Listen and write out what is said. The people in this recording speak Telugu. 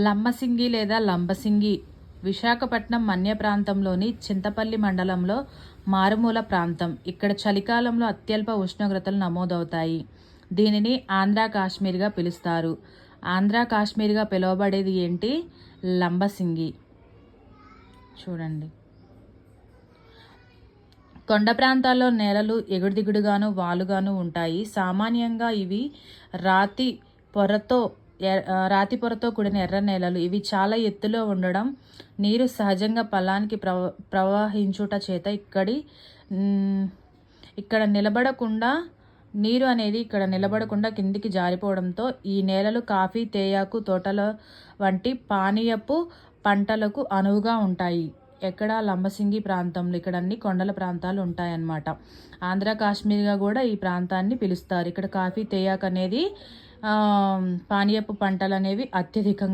లంబసింగి లేదా లంబసింగి విశాఖపట్నం మన్య ప్రాంతంలోని చింతపల్లి మండలంలో మారుమూల ప్రాంతం. ఇక్కడ చలికాలంలో అత్యల్ప ఉష్ణోగ్రతలు నమోదవుతాయి. దీనిని ఆంధ్ర కాశ్మీర్గా పిలుస్తారు. ఆంధ్ర కాశ్మీర్గా పిలువబడేది ఏంటి? లంబసింగి. చూడండి, కొండ ప్రాంతాల్లో నేలలు ఎగుడుదిగుడుగాను వాలుగాను ఉంటాయి. సామాన్యంగా ఇవి రాతి పొరతో కూడిన ఎర్ర నేలలు. ఇవి చాలా ఎత్తులో ఉండడం, నీరు సహజంగా పొలానికి ప్రవహించుట చేత ఇక్కడ నిలబడకుండా నీరు అనేది ఇక్కడ నిలబడకుండా కిందికి జారిపోవడంతో ఈ నేలలు కాఫీ, తేయాకు తోటల వంటి పానీయపు పంటలకు అనువుగా ఉంటాయి. ఎక్కడ? లంబసింగి ప్రాంతంలో. ఇక్కడ అన్ని కొండల ప్రాంతాలు ఉంటాయన్నమాట. ఆంధ్ర కాశ్మీర్గా కూడా ఈ ప్రాంతాన్ని పిలుస్తారు. ఇక్కడ కాఫీ, తేయాకు అనేది పానీయపు పంటలు అనేవి అత్యధికంగా